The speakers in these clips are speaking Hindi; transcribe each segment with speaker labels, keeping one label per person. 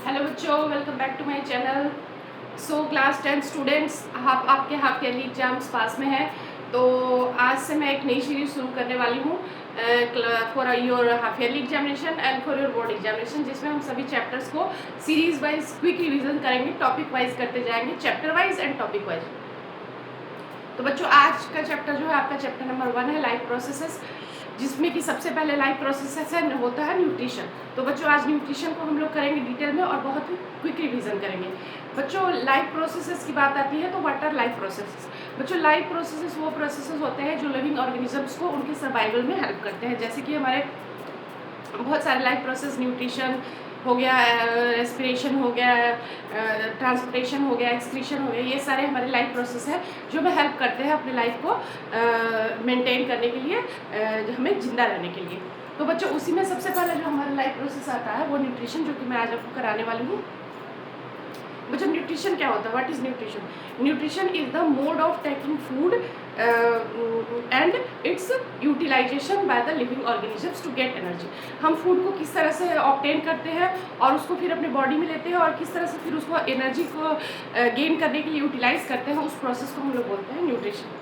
Speaker 1: हेलो बच्चों, welcome back to my channel. So class 10 students, आप आपके हाफ ईयरली एग्जाम्स पास में हैं। तो आज से मैं एक नई सीरीज शुरू करने वाली हूँ for your half yearly examination and for your board examination, जिसमें हम सभी चैप्टर्स को सीरीज वाइज क्विक रिवीजन करेंगे, टॉपिक वाइज करते जाएंगे, chapter wise and topic wise. तो बच्चों, आज का चैप्टर जो है आपका चैप्टर नंबर 1 है, लाइफ प्रोसेसेस, जिसमें कि सबसे पहले लाइफ प्रोसेसेस है होता है न्यूट्रिशन। तो बच्चों, आज न्यूट्रिशन को हम लोग करेंगे डिटेल में और बहुत ही क्विक रिवीजन करेंगे। बच्चों, लाइफ प्रोसेसेस की बात आती है तो व्हाट आर लाइफ प्रोसेसेस। बच्चों, लाइफ प्रोसेसेस वो प्रोसेसेस होते हैं जो लिविंग ऑर्गेनिजम्स को उनके सर्वाइवल में हेल्प करते हैं। जैसे कि हमारे बहुत सारे लाइफ प्रोसेस, न्यूट्रिशन हो गया, रेस्पिरेशन हो गया, ट्रांसपोर्टेशन हो गया, एक्सक्रीशन हो गया, ये सारे हमारे लाइफ प्रोसेस हैं जो हमें हेल्प करते हैं अपने लाइफ को मेंटेन करने के लिए, हमें जिंदा रहने के लिए। तो बच्चों, उसी में सबसे पहले जो हमारा लाइफ प्रोसेस आता है वो न्यूट्रिशन, जो कि मैं आज आपको कराने वाली हूँ। बच्चों, न्यूट्रिशन क्या होता है? What is nutrition? Nutrition is the mode of taking food and its utilization by the living organisms to get energy. हम फूड को किस तरह से ऑब्टेन करते हैं और उसको फिर अपने बॉडी में लेते हैं और किस तरह से फिर उसको एनर्जी को गेन करने के लिए यूटिलाइज करते हैं, उस प्रोसेस को हम लोग बोलते हैं न्यूट्रिशन।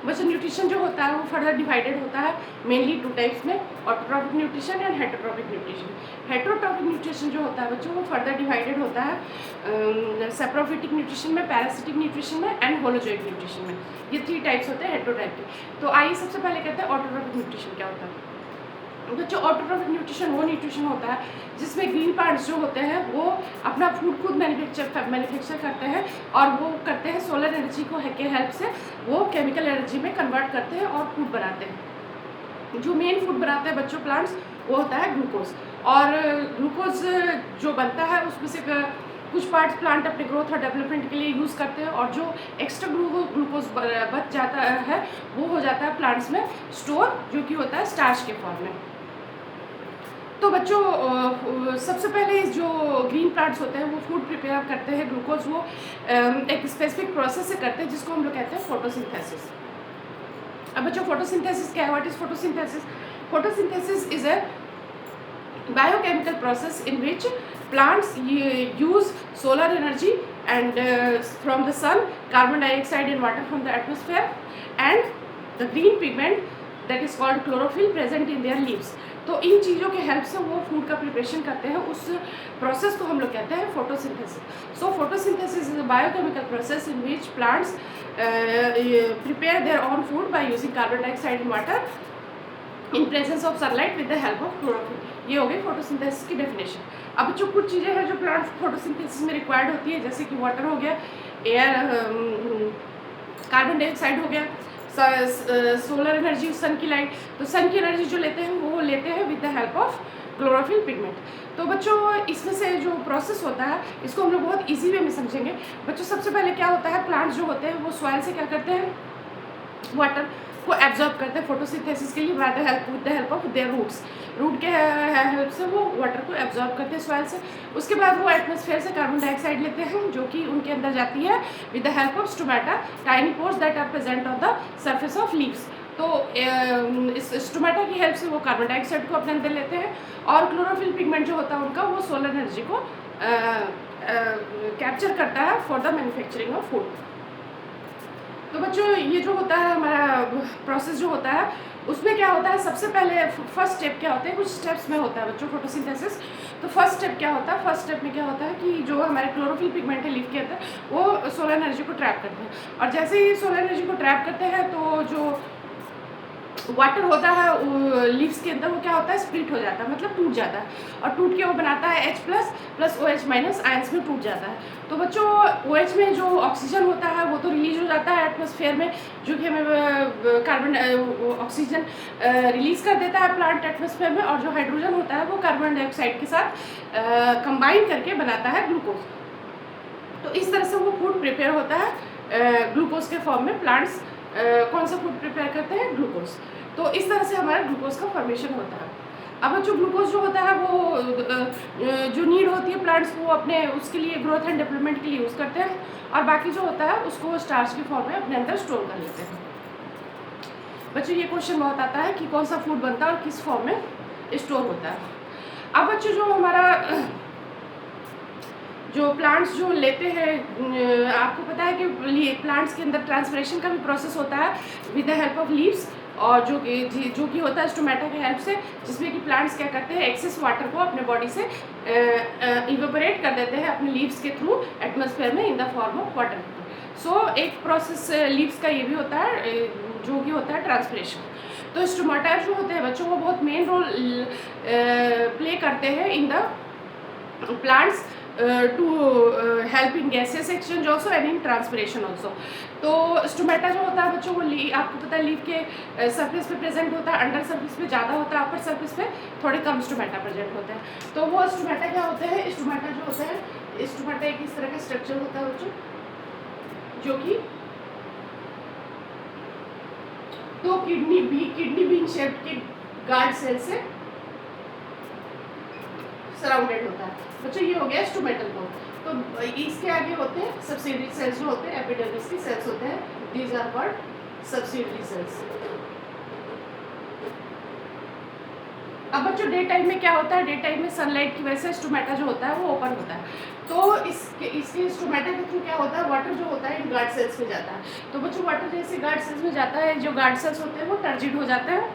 Speaker 1: बच्चों, न्यूट्रिशन जो होता है वो फर्दर डिवाइडेड होता है मेनली 2 टाइप्स में, autotrophic nutrition and heterotrophic nutrition. Heterotrophic nutrition जो होता है बच्चों वो फर्दर डिवाइडेड होता है सैप्रोफिटिक न्यूट्रिशन में, पैरासिटिक न्यूट्रिशन में एंड होलोजोइक न्यूट्रिशन में। ये 3 टाइप्स होते हैं हेटरोटाइप के। तो आइए सबसे पहले कहते हैं ऑटोट्रॉपिक न्यूट्रिशन क्या होता है। बच्चों, ऑटोट्रॉपिक न्यूट्रिशन वो न्यूट्रिशन होता है जिसमें ग्रीन प्लांट्स जो होते हैं वो अपना फूड खुद मैन्युफैक्चर करते हैं और वो करते हैं सोलर एनर्जी को के हेल्प से वो केमिकल एनर्जी में कन्वर्ट करते हैं और फूड बनाते हैं। जो मेन फूड बनाते हैं बच्चों प्लांट्स, वो होता है ग्लूकोज। और ग्लूकोज जो बनता है उसमें से कुछ पार्ट्स प्लांट अपने ग्रोथ और डेवलपमेंट के लिए यूज़ करते हैं और जो एक्स्ट्रा ग्लूकोज बच जाता है वो हो जाता है प्लांट्स में स्टोर, जो कि होता है स्टार्च के फॉर्म में। तो बच्चों, सबसे पहले जो ग्रीन प्लांट्स होते हैं वो फूड प्रिपेयर करते हैं, ग्लूकोज वो एक स्पेसिफिक प्रोसेस से करते हैं जिसको हम लोग कहते हैं फोटोसिंथेसिस। अब बच्चों, फोटोसिंथेसिस क्या है? What is photosynthesis? Photosynthesis is a biochemical process in which plants use solar energy and from the sun, carbon dioxide and water from the atmosphere, and the green pigment that is called chlorophyll present in their leaves. तो इन चीज़ों के हेल्प से वो फूड का प्रिपरेशन करते हैं, उस प्रोसेस को हम लोग कहते हैं photosynthesis. So photosynthesis is a biochemical process in which plants prepare their own food by using carbon dioxide and water in presence of sunlight with the help of chlorophyll. ये हो गई फोटोसिंथेसिस की डेफिनेशन। अब जो कुछ चीज़ें हैं जो प्लांट फोटोसिंथेसिस में रिक्वायर्ड होती है, जैसे कि वाटर हो गया, एयर, कार्बन डाइऑक्साइड हो गया, सोलर एनर्जी, सन की लाइट। तो सन की एनर्जी जो लेते हैं वो लेते हैं with the help of chlorophyll pigment. तो बच्चों, इसमें से जो प्रोसेस होता है इसको हम लोग बहुत इजी वे में समझेंगे। बच्चों, सबसे पहले क्या होता है, प्लांट्स जो होते हैं वो सॉइल से क्या करते हैं, वाटर को एब्जॉर्ब करते हैं फोटोसिंथेसिस के लिए with the help of their roots. Root के हेल्प से वो वाटर को एब्जॉर्ब करते हैं सॉइल से। उसके बाद वो एटमॉस्फेयर से कार्बन डाइऑक्साइड लेते हैं जो कि उनके अंदर जाती है with the help of stomata, tiny pores that are present on the surface of leaves. तो इस स्टोमेटा की हेल्प से वो कार्बन डाइऑक्साइड को अपने अंदर लेते हैं और क्लोरोफिल पिगमेंट जो होता है उनका वो सोलर एनर्जी को कैप्चर करता है for the manufacturing of food. तो बच्चों, ये जो होता है हमारा प्रोसेस जो होता है उसमें क्या होता है, सबसे पहले फर्स्ट स्टेप क्या होता है, कुछ स्टेप्स में होता है बच्चों फोटोसिंथेसिस। तो फर्स्ट स्टेप क्या होता है, फर्स्ट स्टेप में क्या होता है कि जो हमारे क्लोरोफिल पिगमेंट है लीफ के अंदर वो सोलर एनर्जी को ट्रैप करते हैं और जैसे ही सोलर एनर्जी को ट्रैप करते हैं तो जो वाटर होता है लीव्स के अंदर वो क्या होता है, स्प्लिट हो जाता है, मतलब टूट जाता है और टूट के वो बनाता है H+ OH- आयंस में टूट जाता है। तो बच्चों, OH में जो ऑक्सीजन होता है वो तो रिलीज हो जाता है एटमॉस्फेयर में, जो कि हमें कार्बन ऑक्सीजन रिलीज कर देता है प्लांट एटमॉस्फेयर में, और जो हाइड्रोजन होता है वो कार्बन डाइऑक्साइड के साथ कंबाइन करके बनाता है ग्लूकोज। तो इस तरह से वो फूड प्रिपेयर होता है ग्लूकोज के फॉर्म में। प्लांट्स कौन सा फूड प्रिपेयर करते हैं, ग्लूकोज। तो इस तरह से हमारा ग्लूकोज का फॉर्मेशन होता है। अब जो ग्लूकोज जो होता है वो जो नीड होती है प्लांट्स वो अपने उसके लिए ग्रोथ एंड डेवलपमेंट के लिए यूज़ करते हैं और बाकी जो होता है उसको स्टार्च की फॉर्म में अपने अंदर स्टोर कर लेते हैं। बच्चों, ये क्वेश्चन बहुत आता है कि कौन सा फूड बनता है और किस फॉर्म में स्टोर होता है। अब बच्चों, जो हमारा जो प्लांट्स जो लेते हैं, आपको पता है कि प्लांट्स के अंदर ट्रांसपिरेशन का भी प्रोसेस होता है with the help of leaves, और जो कि होता है स्टोमेटा की हेल्प से, जिसमें कि प्लांट्स क्या करते हैं, एक्सेस वाटर को अपने बॉडी से इवेपोरेट कर देते हैं अपने लीव्स के थ्रू एटमॉस्फेयर में in the form of water. So एक प्रोसेस लीव्स का ये भी होता है, जो कि होता है ट्रांसपिरेशन। तो स्टोमेटा जो होते हैं बच्चों, वो बहुत मेन रोल प्ले करते हैं in the plants to help in gases exchange also and in transpiration also. तो स्टोमेटा जो होता है बच्चों, वो आपको पता है लीफ के सरफेस पे प्रेजेंट होता है, अंडर सरफेस पे ज़्यादा होता है, अपर सरफेस पे थोड़े कम स्टोमेटा प्रेजेंट होते हैं। तो वो स्टोमेटा क्या होते हैं, स्टोमेटा जो होते हैं, स्टोमेटा एक इस तरह का स्ट्रक्चर होता है बच्चों, जो कि तो किडनी बीन शेप्ड के गार्ड सेल से सराउंडेड होता है बच्चों। ये हो गया स्टोमेटल कोर। तो इसके आगे होते हैं सब्सिडियरी सेल्स, जो होते हैं एपिडर्मिस के सेल्स होते हैं, these are called subsidiary cells. अब बच्चों डे टाइम में क्या होता है, डे टाइम में सनलाइट की वजह से स्टोमेटा जो होता है वो ओपन होता है। तो इसके स्टोमेटा के थ्रू क्या होता है, वाटर जो होता है इन गार्ड सेल्स में जाता है। तो बच्चों वाटर जैसे गार्ड सेल्स में जाता है, जो गार्ड सेल्स होते हैं वो टर्जिड हो जाते हैं।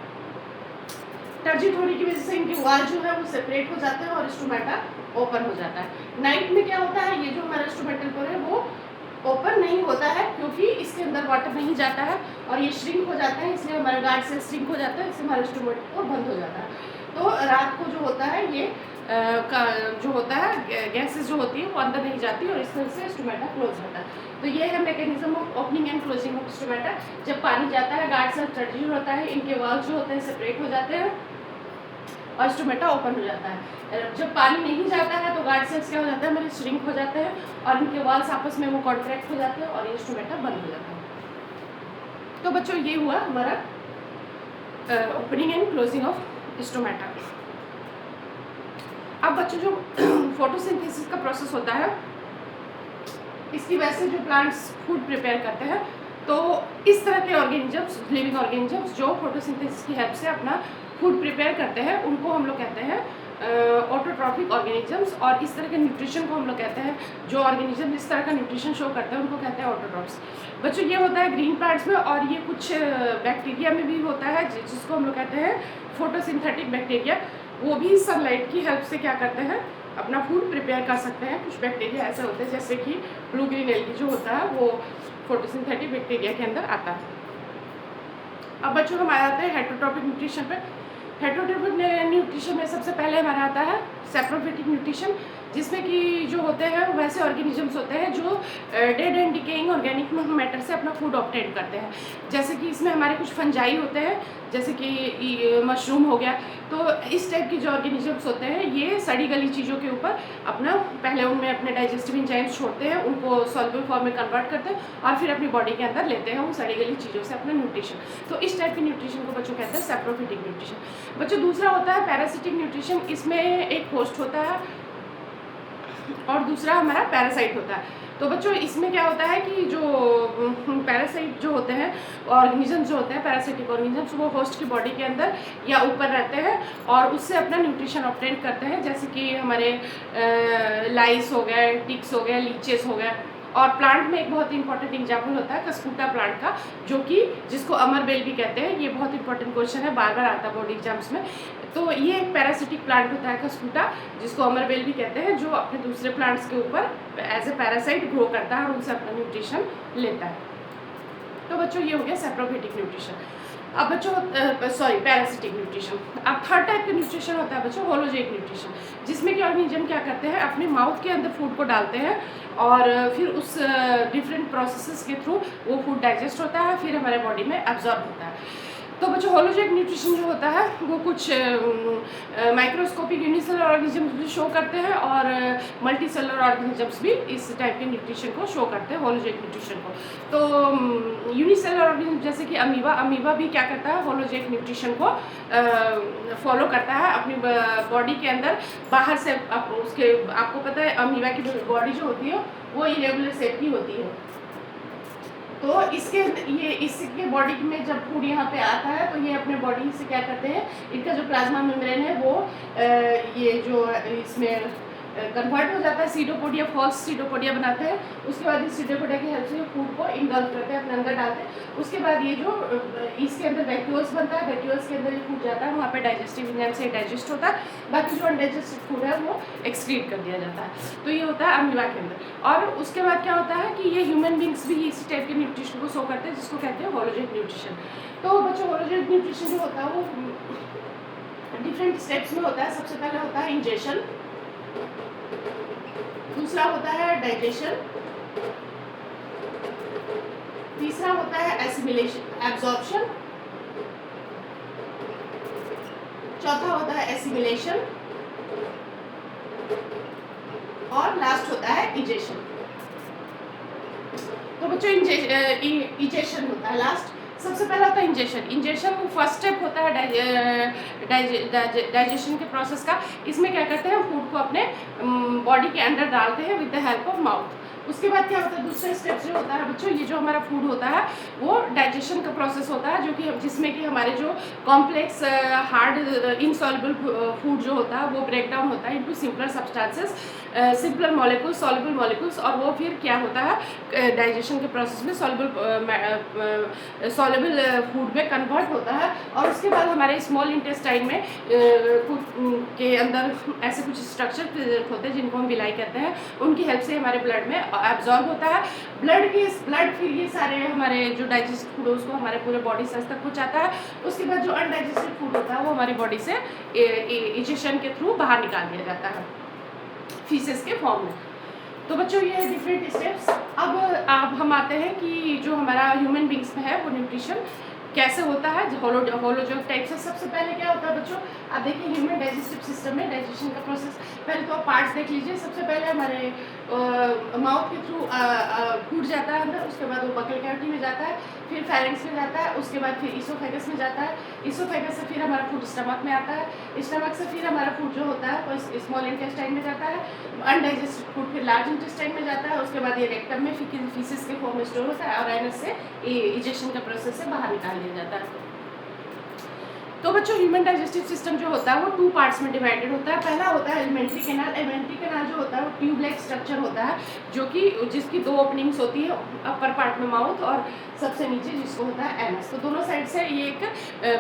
Speaker 1: टर्जिड होने की वजह से इनके वॉल जो है वो सेपरेट हो जाते हैं और स्टोमेटा ओपन हो जाता है। नाइट में क्या होता है, ये जो हमारा स्टोमेटल कोर है वो ओपन नहीं होता है, क्योंकि इसके अंदर वाटर नहीं जाता है और ये श्रिंक हो जाता है, इसलिए हमारा गार्ड सेल श्रिंक हो जाता है, इससे हमारा स्टोमेटल कोर बंद हो जाता है। तो रात को जो होता है ये जो होता है गैसेस जो होती है वो अंदर नहीं जाती और इस तरह से स्टोमेटा क्लोज होता है। तो ये है mechanism of opening and closing of stomata. जब पानी जाता है गार्ड सेल टर्जिड होता है, इनके वॉल्स जो होते हैं सेपरेट हो जाते हैं और स्टोमेटा ओपन हो जाता है। जब पानी नहीं जाता है तो गार्ड सेल्स क्या हो जाता है, हमारे श्रिंक हो जाते हैं और इनके वॉल्स आपस में वो कॉन्ट्रैक्ट हो जाते हैं और ये स्टोमेटा बंद हो जाता है। तो बच्चों ये हुआ हमारा opening and closing of stomata. अब बच्चों जो फोटोसिंथेसिस का प्रोसेस होता है, इसकी वजह से जो प्लांट्स फूड प्रिपेयर करते हैं, तो इस तरह के ऑर्गेनिजम्स, लिविंग ऑर्गेनिजम्स जो फोटोसिंथेसिस की हेल्प से अपना फूड प्रिपेयर करते हैं, उनको हम लोग कहते हैं ऑटोट्रॉफिक ऑर्गेनिजम्स। और इस तरह के न्यूट्रिशन को हम लोग कहते हैं, जो ऑर्गेनिज्म इस तरह का न्यूट्रिशन शो करते हैं उनको कहते हैं ऑटोट्रॉफ्स। बच्चों ये होता है ग्रीन प्लांट्स में, और ये कुछ बैक्टीरिया में भी होता है जिसको हम लोग कहते हैं फोटोसिंथेटिक बैक्टीरिया। वो भी सनलाइट की हेल्प से क्या करते हैं, अपना फूड प्रिपेयर कर सकते हैं। कुछ बैक्टीरिया ऐसे होते हैं जैसे कि ब्लू ग्रीन एल्गी जो होता है वो फोटोसिंथेटिक बैक्टीरिया के अंदर आता है। अब बच्चों हम आ जाते हैं हेटरोट्रॉपिक न्यूट्रिशन पे। हेटरोट्रॉपिक न्यूट्रिशन में सबसे पहले हमारा आता है सैप्रोफिटिक न्यूट्रिशन, जिसमें कि जो होते हैं वैसे ऑर्गेनिजम्स होते हैं जो dead and decaying organic matter से अपना फूड ऑब्टेन करते हैं। जैसे कि इसमें हमारे कुछ फंजाई होते हैं, जैसे कि मशरूम हो गया। तो इस टाइप की जो ऑर्गेनिजम्स होते हैं ये सड़ी गली चीज़ों के ऊपर अपना पहले उनमें अपने डाइजेस्टिव एंजाइम्स छोड़ते हैं, उनको सॉल्युबल फॉर्म में कन्वर्ट करते हैं और फिर अपनी बॉडी के अंदर लेते हैं उन सड़ी गली चीज़ों से अपना न्यूट्रिशन। तो इस टाइप के न्यूट्रिशन को बच्चों कहते हैं सैप्रोफिटिक न्यूट्रिशन। बच्चों दूसरा होता है पैरासिटिक न्यूट्रिशन। इसमें एक होस्ट होता है और दूसरा हमारा पैरासाइट होता है। तो बच्चों इसमें क्या होता है कि जो पैरासाइट जो होते हैं ऑर्गेनिजम्स जो होते हैं, पैरासिटिक ऑर्गेनिजम्स, वो होस्ट की बॉडी के अंदर या ऊपर रहते हैं और उससे अपना न्यूट्रिशन ऑब्टेन करते हैं। जैसे कि हमारे लाइस हो गए, टिक्स हो गए, लीचेस हो गए। और प्लांट में एक बहुत ही इंपॉर्टेंट एग्जाम्पल होता है कस्कूटा प्लांट का, जो कि जिसको अमर बेल भी कहते हैं। ये बहुत इंपॉर्टेंट क्वेश्चन है, बार बार आता है बोर्ड एग्जाम्स में। तो ये एक पैरासिटिक प्लांट होता है कस्कूटा, जिसको अमर बेल भी कहते हैं, जो अपने दूसरे प्लांट्स के ऊपर एज ए पैरासाइट ग्रो करता है और उनसे अपना न्यूट्रिशन लेता है। तो बच्चों ये हो गया सैप्रोफिटिक न्यूट्रिशन। अब बच्चों पैरासिटिक न्यूट्रिशन। अब थर्ड टाइप का न्यूट्रिशन होता है बच्चों होलोजेनिक न्यूट्रिशन, जिसमें कि ऑर्गेनिज्म क्या करते हैं, अपने माउथ के अंदर फूड को डालते हैं और फिर उस डिफरेंट प्रोसेसेस के थ्रू वो फूड डाइजेस्ट होता है, फिर हमारे बॉडी में एब्जॉर्ब होता है। तो बच्चों होलोजेनिक न्यूट्रिशन जो होता है वो कुछ माइक्रोस्कोपिक यूनिसेलुलर ऑर्गेनिजम्स भी शो करते हैं और मल्टी सेलुलर ऑर्गेनिजम्स भी इस टाइप के न्यूट्रिशन को शो करते हैं, होलोजेनिक न्यूट्रिशन को। तो यूनिसेलुलर ऑर्गेनिज्म जैसे कि अमीबा भी क्या करता है, होलोजेनिक न्यूट्रिशन को फॉलो करता है अपनी बॉडी के अंदर। बाहर से उसके आपको पता है अमीबा की बॉडी जो होती है वो इरेगुलर शेप की होती है। तो इसके बॉडी में जब फूड यहाँ पे आता है तो ये अपने बॉडी से क्या करते हैं, इनका जो प्लाज्मा मेम्ब्रेन है वो ये जो इसमें कन्वर्ट हो जाता है, सीडोपोडिया फॉल्स सीडोपोडिया बनाते हैं। उसके बाद इस सीडोपोडिया की हेल्प से फूड को इंगल्फ करते हैं, अपने अंदर डालते हैं। उसके बाद ये जो इसके अंदर वैक्यूल्स बनता है, वैक्यूल्स के अंदर ये फूड जाता है, वहाँ पे डाइजेस्टिव एंजाइम से डाइजेस्ट होता है। बाकी जो अनडाइजेस्टेड फूड है वो एक्सक्रीट कर दिया जाता है। तो ये होता है अमीबा के अंदर। और उसके बाद क्या होता है कि ये ह्यूमन बींग्स भी इसी टाइप के न्यूट्रिशन को शो करते हैं, जिसको कहते हैं होलोजेनिक न्यूट्रिशन। तो बच्चों होलोजेनिक न्यूट्रिशन जो होता है वो डिफरेंट स्टेप्स में होता है। सबसे पहले होता है इंजेशन, दूसरा होता है डाइजेशन, तीसरा होता है एसिमिलेशन एब्जॉर्प्शन, चौथा होता है एसिमिलेशन और लास्ट होता है इजेशन। तो बच्चों इजेशन होता है लास्ट। सबसे पहला होता है इंजेशन। इंजेशन वो फर्स्ट स्टेप होता है डाइजेशन के प्रोसेस का। इसमें क्या करते हैं, फूड को अपने बॉडी के अंदर डालते हैं with the help of mouth. उसके बाद क्या होता है, दूसरा स्टेप जो होता है बच्चों, ये जो हमारा फूड होता है वो डाइजेशन का प्रोसेस होता है, जो कि जिसमें कि हमारे जो कॉम्प्लेक्स हार्ड इनसॉल्युबल फूड जो होता है वो ब्रेक डाउन होता है into simpler substances, simpler molecules, soluble molecules. और वो फिर क्या होता है डाइजेशन के प्रोसेस में सॉल्युबल फूड में कन्वर्ट होता है। और उसके बाद हमारे स्मॉल इंटेस्टाइन में के अंदर ऐसे कुछ स्ट्रक्चर प्रेजेंट होते हैं जिनको हम विलाई कहते हैं, उनकी हेल्प से हमारे ब्लड में एब्जॉर्ब होता है। ब्लड फिर ये सारे हमारे जो डाइजेस्टेड फूड है उसको हमारे पूरे बॉडी सेल्स तक पहुँचाता है। उसके बाद जो अनडाइजेस्टेड फूड होता है वो हमारी बॉडी से इजेशन के थ्रू बाहर निकाल दिया जाता है फीसेस के फॉर्म में। तो बच्चों ये डिफरेंट स्टेप्स। अब हम आते हैं कि जो हमारा ह्यूमन बींग्स में है वो न्यूट्रिशन कैसे होता है होलोजोग टाइप से। सबसे पहले क्या होता है बच्चों, आप देखिए ह्यूमन डाइजेस्टिव सिस्टम में डाइजेशन का प्रोसेस। पहले तो आप पार्ट्स देख लीजिए। सबसे पहले हमारे माउथ के थ्रू फूड जाता है अंदर, उसके बाद वो बकल कैविटी में जाता है, फिर फेरिंक्स में जाता है, उसके बाद फिर इसोफेगस में जाता है, इसोफेगस से फिर हमारा फूड स्टमक में आता है, स्टमक से फिर हमारा फूड जो होता है वो स्मॉल इंटेस्टाइन में जाता है, अनडाइजेस्टेड फूड फिर लार्ज इंटेस्टाइन में जाता है, उसके बाद ये रेक्टम में फीसिस के फॉर्म में स्टोर होता है और एनस से इजेक्शन का प्रोसेस से बाहर निकाल दिया जाता है। तो बच्चों ह्यूमन डाइजेस्टिव सिस्टम जो होता है वो 2 पार्ट्स में डिवाइडेड होता है। पहला होता है एलिमेंट्री कैनाल। एलिमेंट्री कैनाल जो होता है वो ट्यूब लाइक स्ट्रक्चर होता है, जो कि जिसकी 2 ओपनिंग्स होती है, अपर पार्ट में माउथ और सबसे नीचे जिसको होता है एनस। तो दोनों साइड से ये एक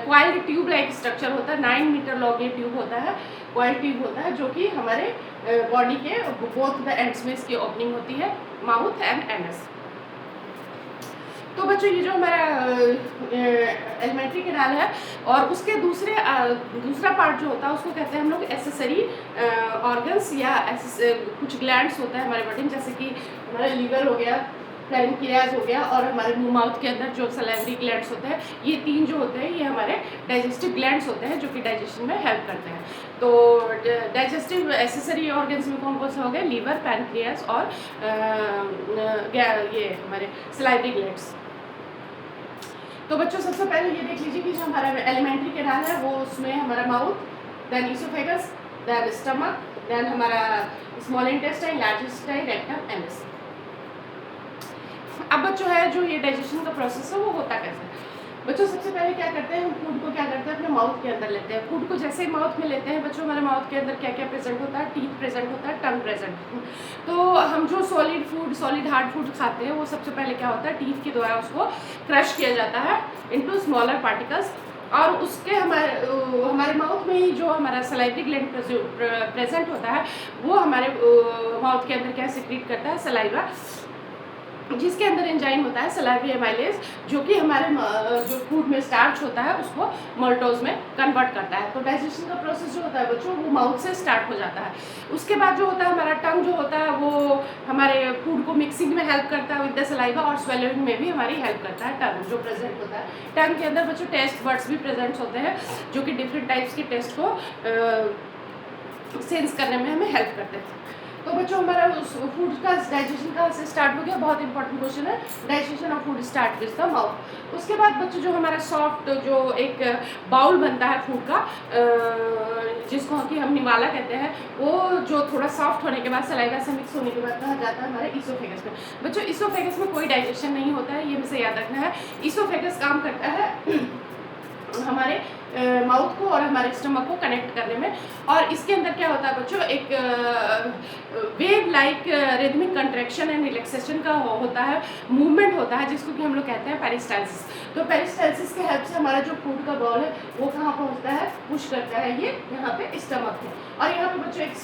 Speaker 1: क्वाइल्ड ट्यूब लाइक स्ट्रक्चर होता है। 9 मीटर लॉन्ग ये ट्यूब होता है, क्वाइल्ड ट्यूब होता है, जो कि हमारे बॉडी के बोथ द एंड्स में इसकी ओपनिंग होती है, माउथ एंड एनस। तो बच्चों ये जो हमारा एलिमेंट्री कैनाल है और उसके दूसरा पार्ट जो होता है उसको कहते हैं हम लोग एसेसरी ऑर्गन्स या कुछ ग्लैंड्स होता है हमारे बॉडी में, जैसे कि हमारा लीवर हो गया, पैनक्रियाज हो गया और हमारे मुंह माउथ के अंदर जो सलाइवरी ग्लैंड्स होते हैं, ये 3 जो होते हैं ये हमारे डाइजेस्टिव ग्लैंड्स होते हैं जो कि डाइजेशन में हेल्प करते हैं। तो डाइजेस्टिव एसेसरी ऑर्गन्स में कौन कौन से हो गए, लीवर, पैनक्रियाज और ये हमारे सलाइवरी ग्लैंड्स। तो बच्चों सबसे पहले ये देख लीजिए कि जो हमारा एलिमेंट्री कैनाल है वो उसमें हमारा mouth, then oesophagus, then stomach, then हमारा small intestine, large intestine, rectum, anus. अब बच्चों है जो ये डाइजेशन का प्रोसेस है वो होता कैसे है। बच्चों सबसे पहले क्या करते हैं, हम फूड को क्या करते हैं अपने माउथ के अंदर लेते हैं। फूड को जैसे ही माउथ में लेते हैं बच्चों, हमारे माउथ के अंदर क्या क्या प्रेजेंट होता है, टीथ प्रेजेंट होता है, टंग प्रेजेंट। तो हम जो सॉलिड हार्ड फूड खाते हैं वो सबसे पहले क्या होता है, टीथ के द्वारा उसको क्रश किया जाता है इनटू स्मॉलर पार्टिकल्स और उसके हमारे माउथ में ही जो हमारा सलाइवरी ग्लैंड प्रेजेंट होता है वो हमारे माउथ के अंदर क्या सिक्रीट करता है, सलाइवा, जिसके अंदर एंजाइम होता है सलाइवरी एमाइलेज, जो कि हमारे जो फूड में स्टार्च होता है उसको मोल्टोज में कन्वर्ट करता है। तो डाइजेशन का प्रोसेस जो होता है बच्चों वो माउथ से स्टार्ट हो जाता है। उसके बाद जो होता है हमारा टंग जो होता है वो हमारे फूड को मिक्सिंग में हेल्प करता है विद द सलाइवा और स्वेलोइंग में भी हमारी हेल्प करता है टंग जो प्रेजेंट होता है। टंग के अंदर बच्चों टेस्ट बर्ड्स भी प्रेजेंट होते हैं जो कि डिफरेंट टाइप्स के टेस्ट को सेंस करने में हमें हेल्प करते हैं। तो बच्चों हमारा फूड का डाइजेशन कहाँ से स्टार्ट हो गया, बहुत इंपॉर्टेंट क्वेश्चन है। Digestion of food start with the mouth. उसके बाद बच्चों जो हमारा सॉफ्ट जो एक बाउल बनता है फूड का, जिसको कि हम निवाला कहते हैं, वो जो थोड़ा सॉफ्ट होने के बाद सलाइवा से मिक्स होने के बाद कहा जाता है हमारे इसोफेगस में। बच्चों इसोफेगस में कोई डाइजेशन नहीं होता है, ये हमें याद रखना है। इसोफेगस काम करता है हमारे माउथ को और हमारे स्टमक को कनेक्ट करने में। और इसके अंदर क्या होता है बच्चों, एक wave like rhythmic contraction and relaxation का होता है, मूवमेंट होता है, जिसको कि हम लोग कहते हैं पेरिस्टाल्सिस। तो पेरिस्टाल्सिस के हेल्प से हमारा जो फूड का बॉल है वो कहाँ पहुँचता है, पुश करता है ये यहाँ पे स्टमक में। और यहाँ पे बच्चों एक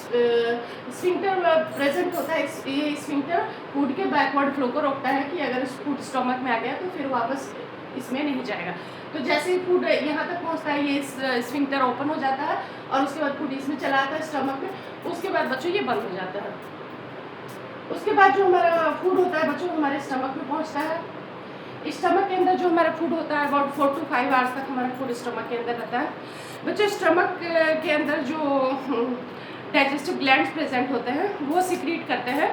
Speaker 1: स्फिंक्टर प्रेजेंट होता है। ये स्फिंक्टर फूड के बैकवर्ड फ्लो को रोकता है कि अगर फूड स्टमक में आ गया तो फिर वापस इसमें नहीं जाएगा। तो जैसे ही फूड यहाँ तक पहुँचता है ये स्फिंक्टर ओपन हो जाता है और उसके बाद फूड इसमें चला आता है स्टमक में। उसके बाद बच्चों ये बंद हो जाता है। उसके बाद जो हमारा फूड होता है बच्चों हमारे स्टमक में पहुँचता है। स्टमक के अंदर जो हमारा फूड होता है अबाउट 4 to 5 आवर्स तक हमारा फूड स्टमक के अंदर रहता है। बच्चों स्टमक के अंदर जो डाइजेस्टिव ग्लैंड्स प्रेजेंट होते हैं वो सिक्रीट करते हैं,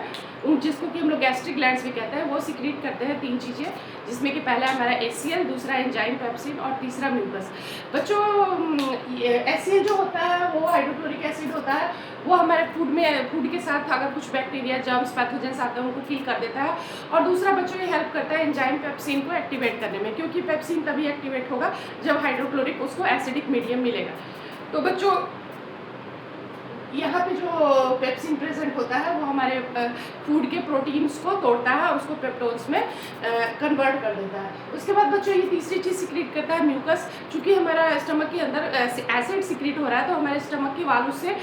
Speaker 1: जिसको कि हम लोग गैस्ट्रिक ग्लैंड्स भी कहते हैं। वो सिक्रीट करते हैं 3 चीज़ें, जिसमें कि पहला हमारा HCl, दूसरा एंजाइम पेप्सिन और तीसरा म्यूकस। बच्चों HCl जो होता है वो हाइड्रोक्लोरिक एसिड होता है। वो हमारे फूड के साथ अगर कुछ बैक्टीरिया, जर्म्स, पैथोजेंस आते हैं उनको किल कर देता है। और दूसरा बच्चों ये हेल्प करता है एंजाइम पेप्सिन को एक्टिवेट करने में, क्योंकि पेप्सिन तभी एक्टिवेट होगा जब हाइड्रोक्लोरिक उसको एसिडिक मीडियम मिलेगा। तो बच्चों यहाँ पे जो पेप्सिन प्रेजेंट होता है वो हमारे फूड के प्रोटीन्स को तोड़ता है और उसको पेप्टोन्स में कन्वर्ट कर देता है। उसके बाद बच्चों ये तीसरी चीज़ सिक्रीट करता है म्यूकस। चूँकि हमारा स्टमक के अंदर एसिड सिक्रीट हो रहा है तो हमारे स्टमक की वाल से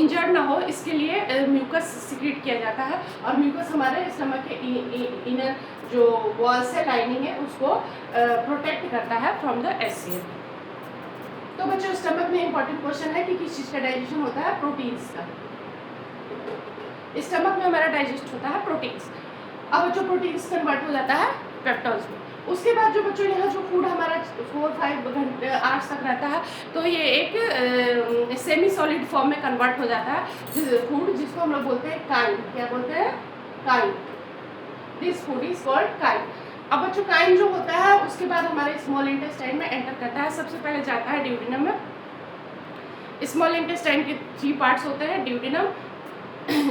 Speaker 1: इंजर्ड ना हो, इसके लिए म्यूकस सिक्रीट किया जाता है। और म्यूकस हमारे स्टमक के इनर जो वॉल्स है, लाइनिंग है, उसको प्रोटेक्ट करता है फ्रॉम द HCl। तो बच्चों स्टमक में इंपॉर्टेंट क्वेश्चन है कि किस चीज़ का डाइजेशन होता है, प्रोटीन्स का। स्टमक में हमारा डाइजेस्ट होता है प्रोटीन्स। अब बच्चों प्रोटीन्स कन्वर्ट हो जाता है पेप्टोन्स में। उसके बाद जो बच्चों यहाँ जो फूड हमारा 4-5 घंटे आवर्स तक रहता है तो ये एक सेमी सॉलिड फॉर्म में कन्वर्ट हो जाता है फूड, जिसको हम लोग बोलते हैं काइम। क्या बोलते हैं? Chyme. This food is called chyme. अब बच्चों काइम जो होता है उसके बाद हमारे स्मॉल इंटेस्टाइन में एंटर करता है। सबसे पहले जाता है ड्यूडेनम में। स्मॉल इंटेस्टाइन के 3 पार्ट्स होते हैं, ड्यूडेनम,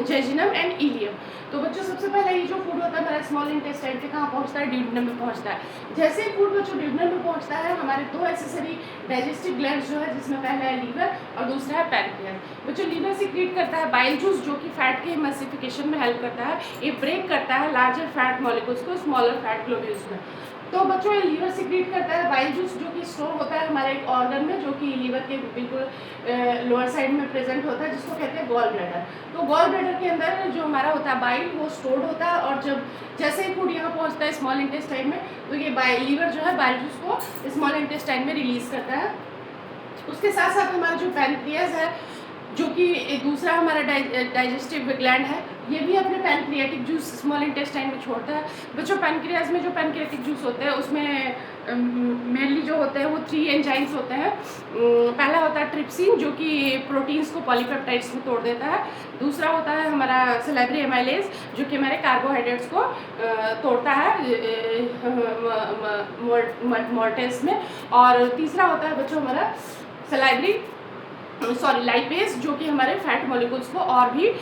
Speaker 1: जेजिनम एंड इलियम। तो बच्चों सबसे पहले ये जो फूड होता है हमारा स्मॉल इंटेस्टाइन पे कहाँ पहुँचता है? ड्यूडेनम में पहुँचता है। जैसे ही फूड बच्चों ड्यूडेनम में पहुँचता है हमारे 2 एक्सेसरी डाइजेस्टिव ग्लैंड्स जो है, जिसमें पहला है लीवर और दूसरा है पैनक्रियास। बच्चों लीवर सिक्रीट करता है बाइल जूस, जो कि फैट के एमल्सिफिकेशन में हेल्प करता है। ये ब्रेक करता है लार्जर फैट मॉलिक्यूल्स को स्मॉलर फैट ग्लोब्यूल्स में। तो बच्चों ये लीवर सिक्रीट करता है बाइल जूस, जो कि स्टोर होता है हमारे एक ऑर्गन में, जो कि लीवर के बिल्कुल लोअर साइड में प्रेजेंट होता है, जिसको कहते हैं गॉल ब्लैडर। तो गॉल ब्लैडर के अंदर जो हमारा होता है बाइल, वो स्टोर्ड होता है। और जब जैसे ही फूड यहाँ पहुँचता है स्मॉल इंटेस्टाइन में तो ये लीवर जो है बाइल जूस को स्मॉल इंटेस्टाइन में रिलीज करता है। उसके साथ साथ हमारा जो पैनक्रियाज है, जो कि एक दूसरा हमारा डाइजेस्टिव ग्लैंड है, ये भी अपने पैनक्रियाटिक जूस स्मॉल इंटेस्टाइन में छोड़ता है। बच्चों पैनक्रियाज में जो पैनक्रियाटिक जूस होते हैं उसमें मेनली जो होते हैं वो 3 एंजाइम्स होते हैं। पहला होता है ट्रिप्सिन, जो कि प्रोटीन्स को पॉलीपेप्टाइड्स में तोड़ देता है। दूसरा होता है हमारा सैलिवरी एमाइलेज, जो कि हमारे कार्बोहाइड्रेट्स को तोड़ता है मोल्टेस में। और तीसरा होता है बच्चों हमारा लाइपेज, जो कि हमारे फैट मॉलिक्यूल्स को और भी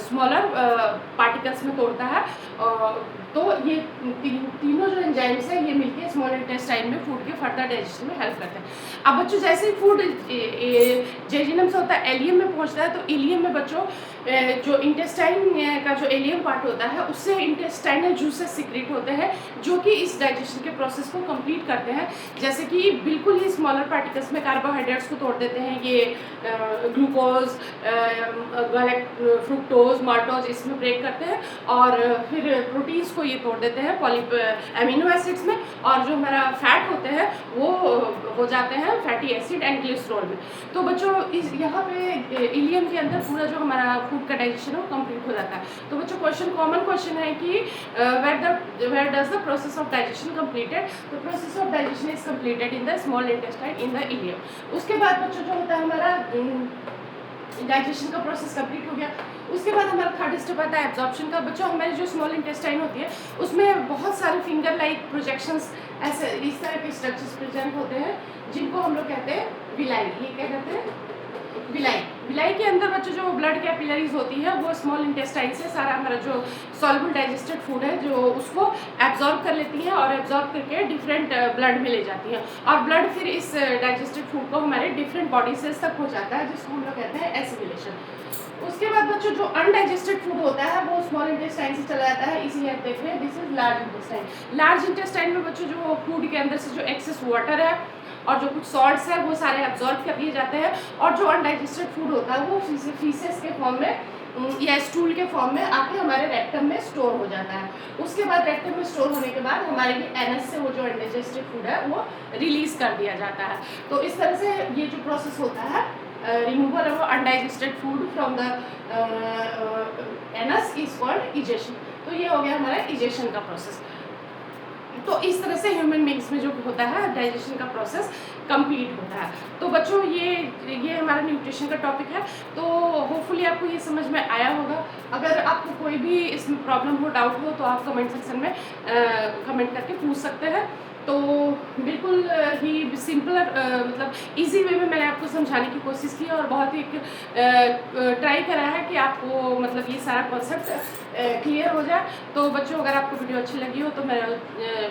Speaker 1: स्मॉलर पार्टिकल्स में तोड़ता है। तो ये तीनों जो एंजाइम्स हैं ये मिलके स्मॉल इंटेस्टाइन में फूड के फर्दर डाइजेशन में हेल्प करते हैं। अब बच्चों जैसे ही फूड जेजिनम से होता है एलियम में पहुंचता है, तो इलियम में बच्चों जो इंटेस्टाइन का जो एलियम पार्ट होता है उससे इंटेस्टाइनल जूसेस सिक्रेट होते हैं, जो कि इस डाइजेशन के प्रोसेस को कंप्लीट करते हैं। जैसे कि बिल्कुल ही स्मॉलर पार्टिकल्स में कार्बोहाइड्रेट्स को तोड़ देते हैं, ये ग्लूकोज, फ्रुक्टोज, माल्टोज इसमें ब्रेक करते हैं। और फिर प्रोटीन्स को ये तोड़ देते हैं अमीनो एसिड्स में। और जो हमारा फैट होते हैं वो हो जाते हैं फैटी एसिड एंड ग्लिसरॉल में। तो बच्चों यहाँ पे इलियम के अंदर पूरा जो हमारा फूड का डाइजेशन है वो कंप्लीट हो जाता है। तो बच्चों कॉमन क्वेश्चन है कि where does the process of digestion completed? तो process of digestion is completed in the small intestine in the ileum. उसके बाद बच्चों जो होता है हमारा डाइजेशन का प्रोसेस कंप्लीट हो गया। उसके बाद हमारा थर्ड स्टेप आता है एब्जॉर्प्शन का। बच्चों हमारी जो स्मॉल इंटेस्टाइन होती है उसमें बहुत सारे फिंगर लाइक प्रोजेक्शंस ऐसे इस तरह के स्ट्रक्चर्स प्रेजेंट होते हैं, जिनको हम लोग कहते हैं विलाई। ये क्या कहते हैं? विलाई। विलाई के अंदर बच्चों बच्चों जो ब्लड कैपिलरीज होती है वो स्मॉल इंटेस्टाइन से सारा हमारा जो सॉल्युबल डाइजेस्टेड फूड है जो उसको एब्जॉर्ब कर लेती है और एब्जॉर्ब करके डिफरेंट ब्लड में ले जाती है, और ब्लड फिर इस डाइजेस्टेड फूड को हमारे डिफरेंट बॉडी सेल्स तक हो जाता है, जिसको हम लोग कहते हैं एसिमिलेशन। उसके बाद बच्चों जो अनडाइजेस्टेड फूड होता है वो स्मॉल इंटेस्टाइन से चला जाता है, इसीलिए आप देख रहे हैं this is large intestine. Large intestine में बच्चों जो फूड के अंदर से जो एक्सेस वाटर है और जो कुछ सॉल्ट्स है वो सारे एब्जॉर्ब कर लिए जाते हैं, और जो अनडाइजेस्टेड फूड होता है वो फीसेस के फॉर्म में या स्टूल के फॉर्म में आके हमारे रेक्टम में स्टोर हो जाता है। उसके बाद रेक्टम में स्टोर होने के बाद हमारे एनस से वो जो अनडाइजेस्टेड फूड है वो रिलीज कर दिया जाता है। तो इस तरह से ये जो प्रोसेस होता है removal of undigested food from the anus is called egestion. तो ये हो गया हमारा इजेशन का प्रोसेस। तो इस तरह से ह्यूमन बींग्स में जो होता है डाइजेशन का प्रोसेस कंप्लीट होता है। तो बच्चों ये हमारा न्यूट्रिशन का टॉपिक है, तो होपफुली आपको ये समझ में आया होगा। अगर आपको कोई भी इसमें प्रॉब्लम हो, डाउट हो, तो आप कमेंट सेक्शन में कमेंट करके पूछ सकते हैं। तो बिल्कुल ही सिंपल मतलब इजी वे में मैंने आपको समझाने की कोशिश की और बहुत ही ट्राई करा है कि आपको मतलब ये सारा कॉन्सेप्ट क्लियर हो जाए। तो बच्चों अगर आपको वीडियो अच्छी लगी हो तो मेरा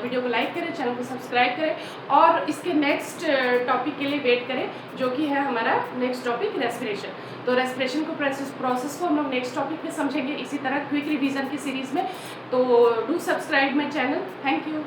Speaker 1: वीडियो को लाइक करें, चैनल को सब्सक्राइब करें और इसके नेक्स्ट टॉपिक के लिए वेट करें, जो कि है हमारा नेक्स्ट टॉपिक रेस्पिरेशन। तो रेस्पिरेशन को प्रोसेस को हम लोग नेक्स्ट टॉपिक में समझेंगे इसी तरह क्विक रिवीजन की सीरीज़ में। तो do subscribe my channel. Thank you.